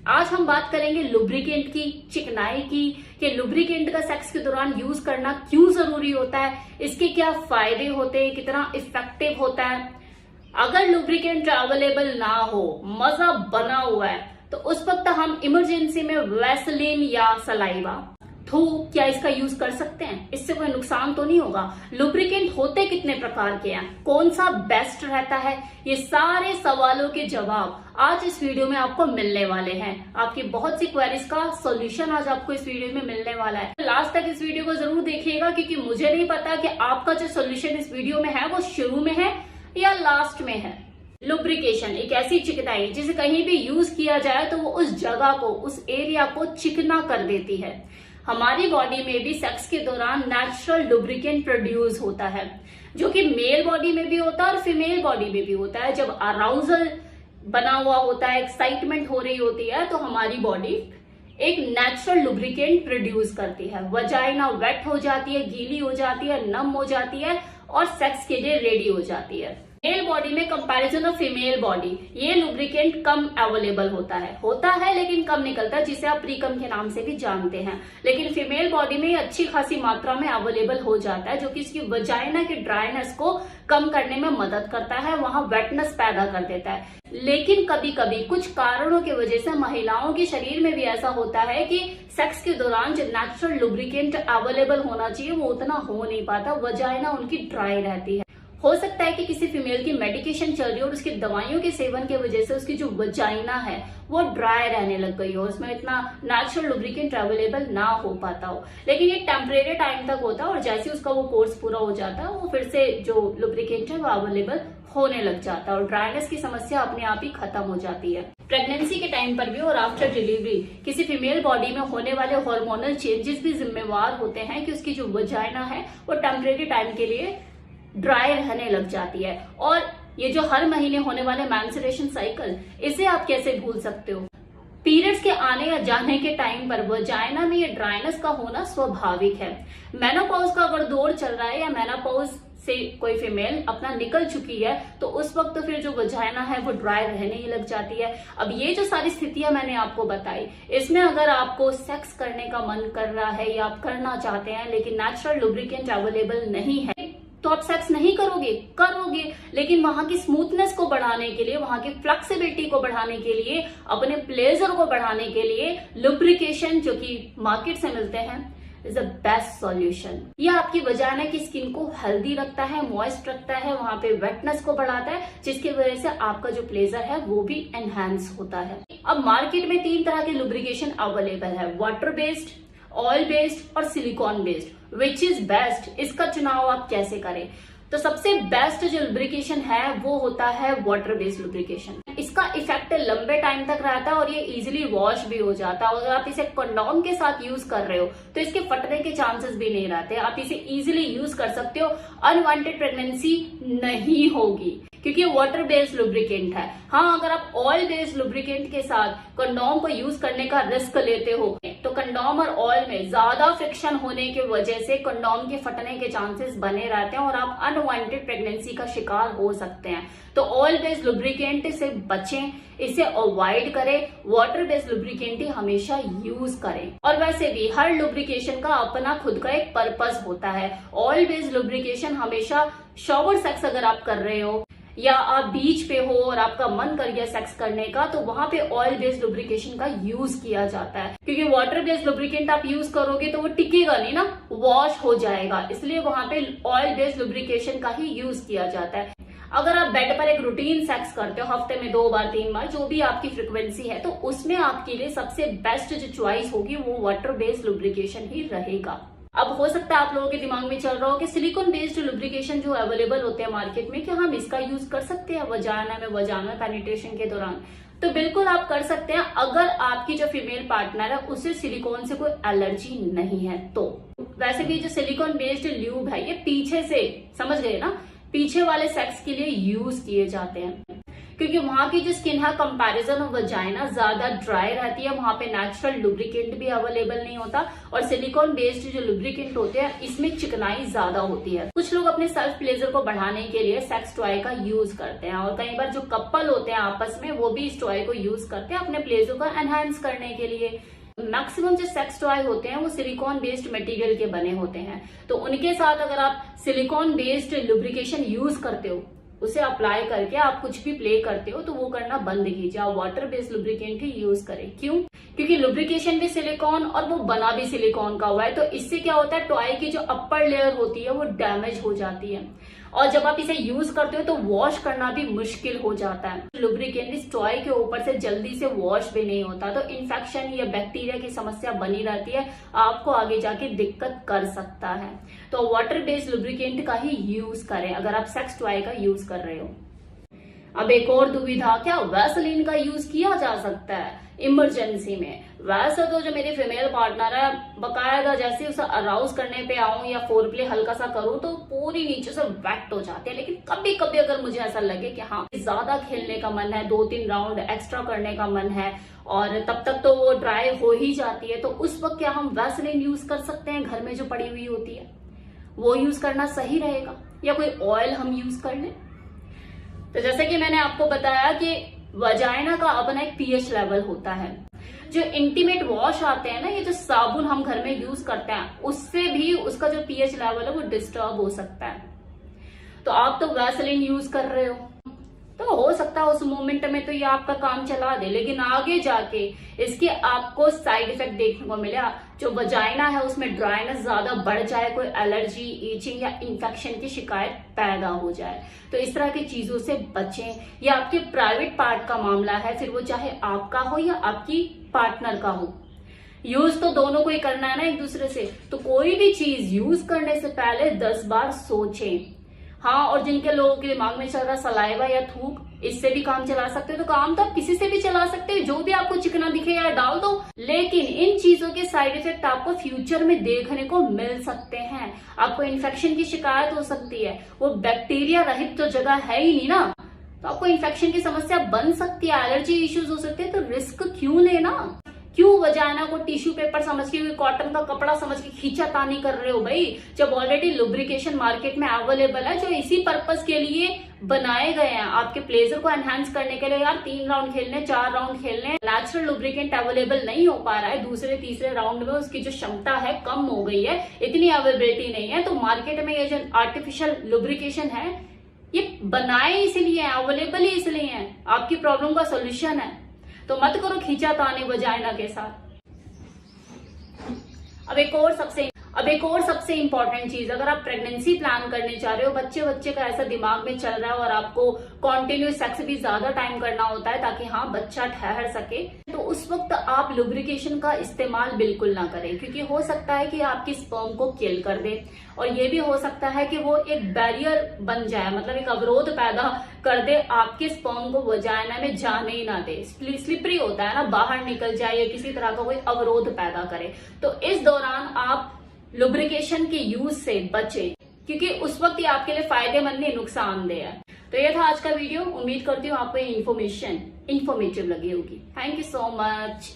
आज हम बात करेंगे लुब्रिकेंट की, चिकनाई की, कि लुब्रिकेंट का सेक्स के दौरान यूज करना क्यों जरूरी होता है, इसके क्या फायदे होते हैं, कितना इफेक्टिव होता है। अगर लुब्रिकेंट अवेलेबल ना हो, मजा बना हुआ है, तो उस वक्त हम इमरजेंसी में वैसलीन या सलाइवा क्या इसका यूज कर सकते हैं? इससे कोई नुकसान तो नहीं होगा? लुब्रिकेंट होते कितने प्रकार के हैं, कौन सा बेस्ट रहता है, ये सारे सवालों के जवाब आज इस वीडियो में आपको मिलने वाले हैं। आपकी बहुत सी क्वेरीज का सॉल्यूशन आज आपको इस वीडियो में मिलने वाला है। लास्ट तक इस वीडियो को जरूर देखिएगा, क्योंकि मुझे नहीं पता कि आपका जो सॉल्यूशन इस वीडियो में है वो शुरू में है या लास्ट में है। लुब्रिकेशन एक ऐसी चिकनाई जिसे कहीं भी यूज किया जाए तो वो उस जगह को, उस एरिया को चिकना कर देती है। हमारी बॉडी में भी सेक्स के दौरान नेचुरल लुब्रिकेंट प्रोड्यूस होता है, जो कि मेल बॉडी में भी होता है और फीमेल बॉडी में भी होता है। जब अराउजल बना हुआ होता है, एक्साइटमेंट हो रही होती है, तो हमारी बॉडी एक नेचुरल लुब्रिकेंट प्रोड्यूस करती है। वजाइना वेट हो जाती है, गीली हो जाती है, नम हो जाती है और सेक्स के लिए रेडी हो जाती है। मेल बॉडी में कंपैरिजन ऑफ फीमेल बॉडी ये लुब्रिकेंट कम अवेलेबल होता है लेकिन कम निकलता है, जिसे आप प्रीकम के नाम से भी जानते हैं। लेकिन फीमेल बॉडी में अच्छी खासी मात्रा में अवेलेबल हो जाता है, जो कि इसकी वजाइना की ड्राइनेस को कम करने में मदद करता है, वहां वेटनेस पैदा कर देता है। लेकिन कभी कभी कुछ कारणों की वजह से महिलाओं के शरीर में भी ऐसा होता है कि सेक्स के दौरान जो नेचुरल लुब्रिकेंट अवेलेबल होना चाहिए वो उतना हो नहीं पाता, वजाइना उनकी ड्राई रहती है। हो सकता है कि किसी फीमेल की मेडिकेशन चल रही हो और उसकी दवाइयों के सेवन की वजह से उसकी जो वजाइना है वो ड्राई रहने लग गई हो, उसमें इतना नेचुरल लुब्रिकेंट अवेलेबल ना हो पाता हो। लेकिन ये टेम्परेरी टाइम तक होता है और जैसे उसका वो कोर्स पूरा हो जाता है वो फिर से जो लुब्रिकेंट है वो अवेलेबल होने लग जाता है और ड्राइनेस की समस्या अपने आप ही खत्म हो जाती है। प्रेगनेंसी के टाइम पर भी और आफ्टर डिलीवरी किसी फीमेल बॉडी में होने वाले हार्मोनल चेंजेस भी जिम्मेवार होते हैं कि उसकी जो वजाइना है वो टेम्परेरी टाइम के लिए ड्राई रहने लग जाती है। और ये जो हर महीने होने वाले मेंस्ट्रुएशन साइकिल, इसे आप कैसे भूल सकते हो? पीरियड्स के आने या जाने के टाइम पर वजाइना में ये ड्राइनेस का होना स्वाभाविक है। मेनोपॉज का अगर दौर चल रहा है या मेनोपॉज से कोई फीमेल अपना निकल चुकी है तो उस वक्त तो फिर जो वजाइना है वो ड्राई रहने ही लग जाती है। अब ये जो सारी स्थितियां मैंने आपको बताई, इसमें अगर आपको सेक्स करने का मन कर रहा है या आप करना चाहते हैं लेकिन नेचुरल लुब्रिकेंट अवेलेबल नहीं है, तो आप सेक्स नहीं करोगे, लेकिन वहां की स्मूथनेस को बढ़ाने के लिए, वहां की फ्लेक्सिबिलिटी को बढ़ाने के लिए, अपने प्लेजर को बढ़ाने के लिए लुब्रिकेशन जो कि मार्केट से मिलते हैं इज द बेस्ट सॉल्यूशन। यह आपकी वजाइना की स्किन को हेल्दी रखता है, मॉइस्ट रखता है, वहां पे वेटनेस को बढ़ाता है, जिसकी वजह से आपका जो प्लेजर है वो भी एनहांस होता है। अब मार्केट में 3 तरह के लुब्रिकेशन अवेलेबल है, वाटर बेस्ड, ऑयल बेस्ड और silicon based. Which is best, इसका चुनाव आप कैसे करें? तो सबसे बेस्ट जो लुब्रिकेशन है वो होता है वाटर बेस्ड लुब्रिकेशन। इसका इफेक्ट लंबे टाइम तक रहता है और ये इजीली वॉश भी हो जाता है। अगर आप इसे कंडोम के साथ यूज कर रहे हो तो इसके फटने के चांसेस भी नहीं रहते, आप इसे इजीली यूज कर सकते हो, अनवांटेड प्रेगनेंसी नहीं होगी क्योंकि ये वाटर बेस्ड लुब्रिकेंट है। हाँ, अगर आप ऑयल बेस्ड लुब्रिकेंट के साथ कंडोम को यूज करने का रिस्क लेते हो तो कंडोम और ऑयल में ज्यादा फ्रिक्शन होने की वजह से कंडोम के फटने के चांसेस बने रहते हैं और आप अनवांटेड प्रेगनेंसी का शिकार हो सकते हैं। तो ऑयल बेस्ड लुब्रिकेंट से बचें, इसे अवॉइड करें, वाटर बेस्ड लुब्रिकेंट ही हमेशा यूज करें। और वैसे भी हर लुब्रिकेशन का अपना खुद का एक पर्पस होता है। ऑयल बेस्ड लुब्रिकेशन हमेशा शॉवर सेक्स अगर आप कर रहे हो या आप बीच पे हो और आपका मन कर गया सेक्स करने का, तो वहां पे ऑयल बेस्ड लुब्रिकेशन का यूज किया जाता है, क्योंकि वाटर बेस्ड लुब्रिकेंट आप यूज करोगे तो वो टिकेगा नहीं ना, वॉश हो जाएगा, इसलिए वहां पे ऑयल बेस्ड लुब्रिकेशन का ही यूज किया जाता है। अगर आप बेड पर एक रूटीन सेक्स करते हो, हफ्ते में 2 बार 3 बार, जो भी आपकी फ्रिक्वेंसी है, तो उसमें आपके लिए सबसे बेस्ट जो चॉइस होगी वो वाटर बेस्ड लुब्रिकेशन ही रहेगा। अब हो सकता है आप लोगों के दिमाग में चल रहा हो कि सिलिकॉन बेस्ड लुब्रिकेशन जो अवेलेबल होते हैं मार्केट में, क्या हम इसका यूज कर सकते हैं वजाइना पेनिट्रेशन के दौरान? तो बिल्कुल आप कर सकते हैं, अगर आपकी जो फीमेल पार्टनर है उसे सिलिकॉन से कोई एलर्जी नहीं है तो। वैसे भी जो सिलिकॉन बेस्ड ल्यूब है ये पीछे से, समझ गए ना, पीछे वाले सेक्स के लिए यूज किए जाते हैं। क्योंकि वहां की जो स्किन है कंपैरिजन ऑफ वजाइना ज्यादा ड्राई रहती है, वहां पे नेचुरल लुब्रिकेंट भी अवेलेबल नहीं होता और सिलिकॉन बेस्ड जो लुब्रिकेंट होते हैं इसमें चिकनाई ज्यादा होती है। कुछ लोग अपने सेल्फ प्लेजर को बढ़ाने के लिए सेक्स टॉय का यूज करते हैं और कई बार जो कपल होते हैं आपस में वो भी इस टॉय को यूज करते हैं अपने प्लेजर को एनहांस करने के लिए। मैक्सिमम जो सेक्स टॉय होते हैं वो सिलिकॉन बेस्ड मटेरियल के बने होते हैं, तो उनके साथ अगर आप सिलिकॉन बेस्ड लुब्रिकेशन यूज करते हो, उसे अप्लाई करके आप कुछ भी प्ले करते हो, तो वो करना बंद कीजिए, आप वाटर बेस्ड लुब्रिकेंट ही यूज करें। क्यों? क्योंकि लुब्रिकेशन भी सिलिकॉन और वो बना भी सिलिकॉन का हुआ है, तो इससे क्या होता है, टॉय की जो अपर लेयर होती है वो डैमेज हो जाती है और जब आप इसे यूज करते हो तो वॉश करना भी मुश्किल हो जाता है। लुब्रिकेंट इस टॉय के ऊपर से जल्दी से वॉश भी नहीं होता, तो इन्फेक्शन या बैक्टीरिया की समस्या बनी रहती है, आपको आगे जाके दिक्कत कर सकता है। तो वाटर बेस्ड लुब्रिकेंट का ही यूज करें अगर आप सेक्स टॉय का यूज कर रहे हो। अब एक और दुविधा, क्या वैसलीन का यूज किया जा सकता है इमरजेंसी में? वैसे तो जो मेरी फीमेल पार्टनर है बकायदा जैसे उसे अराउज करने पे आऊं या फोर प्ले हल्का सा करूं तो पूरी नीचे से वेट हो जाती है, लेकिन कभी कभी अगर मुझे ऐसा लगे कि हाँ ज्यादा खेलने का मन है, 2-3 राउंड एक्स्ट्रा करने का मन है और तब तक तो वो ड्राई हो ही जाती है, तो उस वक्त क्या हम वैसलीन यूज कर सकते हैं? घर में जो पड़ी हुई होती है वो यूज करना सही रहेगा या कोई ऑयल हम यूज कर लें? तो जैसे कि मैंने आपको बताया कि वजाइना का अपना एक पीएच लेवल होता है। जो इंटीमेट वॉश आते हैं ना, ये जो साबुन हम घर में यूज करते हैं, उससे भी उसका जो पीएच लेवल है वो डिस्टर्ब हो सकता है। तो आप तो वैसलीन यूज कर रहे हो, तो हो सकता है उस मोमेंट में तो ये आपका काम चला दे, लेकिन आगे जाके इसके आपको साइड इफेक्ट देखने को मिला। जो वजाइना है उसमें ड्राइनेस ज्यादा बढ़ जाए, कोई एलर्जी, ईचिंग या इन्फेक्शन की शिकायत पैदा हो जाए, तो इस तरह की चीजों से बचें। या आपके प्राइवेट पार्ट का मामला है, फिर वो चाहे आपका हो या आपकी पार्टनर का हो, यूज तो दोनों को ही करना है ना एक दूसरे से, तो कोई भी चीज यूज करने से पहले 10 बार सोचें। हाँ, और जिनके लोगों के दिमाग में चल रहा सलाइवा या थूक, इससे भी काम चला सकते हो, तो काम तो आप किसी से भी चला सकते हो, जो भी आपको चिकना दिखे या डाल दो, लेकिन इन चीजों के साइड इफेक्ट आपको फ्यूचर में देखने को मिल सकते हैं। आपको इन्फेक्शन की शिकायत हो सकती है, वो बैक्टीरिया रहित तो जगह है ही नहीं ना, तो आपको इन्फेक्शन की समस्या बन सकती है, एलर्जी इश्यूज हो सकते हैं, तो रिस्क क्यों लेना? क्यों वजाइना को टिश्यू पेपर समझ के, कॉटन का कपड़ा समझ के खींचातानी कर रहे हो भाई, जब ऑलरेडी लुब्रिकेशन मार्केट में अवेलेबल है जो इसी पर्पस के लिए बनाए गए हैं, आपके प्लेजर को एनहांस करने के लिए। यार 3 राउंड खेलने, 4 राउंड खेलने, नेचुरल लुब्रिकेंट अवेलेबल नहीं हो पा रहा है, दूसरे तीसरे राउंड में उसकी जो क्षमता है कम हो गई है, इतनी अवेलेबिलिटी नहीं है, तो मार्केट में ये जो आर्टिफिशियल लुब्रिकेशन है ये बनाए इसलिए है, अवेलेबल ही इसलिए है, आपकी प्रॉब्लम का सोल्यूशन है, तो मत करो खींचातानी वजाइना के साथ। अब एक और सबसे इंपॉर्टेंट चीज, अगर आप प्रेगनेंसी प्लान करने जा रहे हो, बच्चे का ऐसा दिमाग में चल रहा है और आपको कॉन्टिन्यूस सेक्स भी ज्यादा टाइम करना होता है ताकि हाँ बच्चा ठहर सके, तो उस वक्त आप लुब्रिकेशन का इस्तेमाल बिल्कुल ना करें, क्योंकि हो सकता है कि आपकी स्पर्म को किल कर दे और ये भी हो सकता है कि वो एक बैरियर बन जाए, मतलब एक अवरोध पैदा कर दे, आपके स्पर्म को वजाइना में जाने ही ना दे। स्लिपरी होता है ना, बाहर निकल जाए या किसी तरह का कोई अवरोध पैदा करे, तो इस दौरान आप लुब्रिकेशन के यूज से बचें, क्योंकि उस वक्त ये आपके लिए फायदेमंद नहीं, नुकसानदेह है। तो ये था आज का वीडियो, उम्मीद करती हूँ आपको ये इन्फॉर्मेटिव लगी होगी। Thank you so much.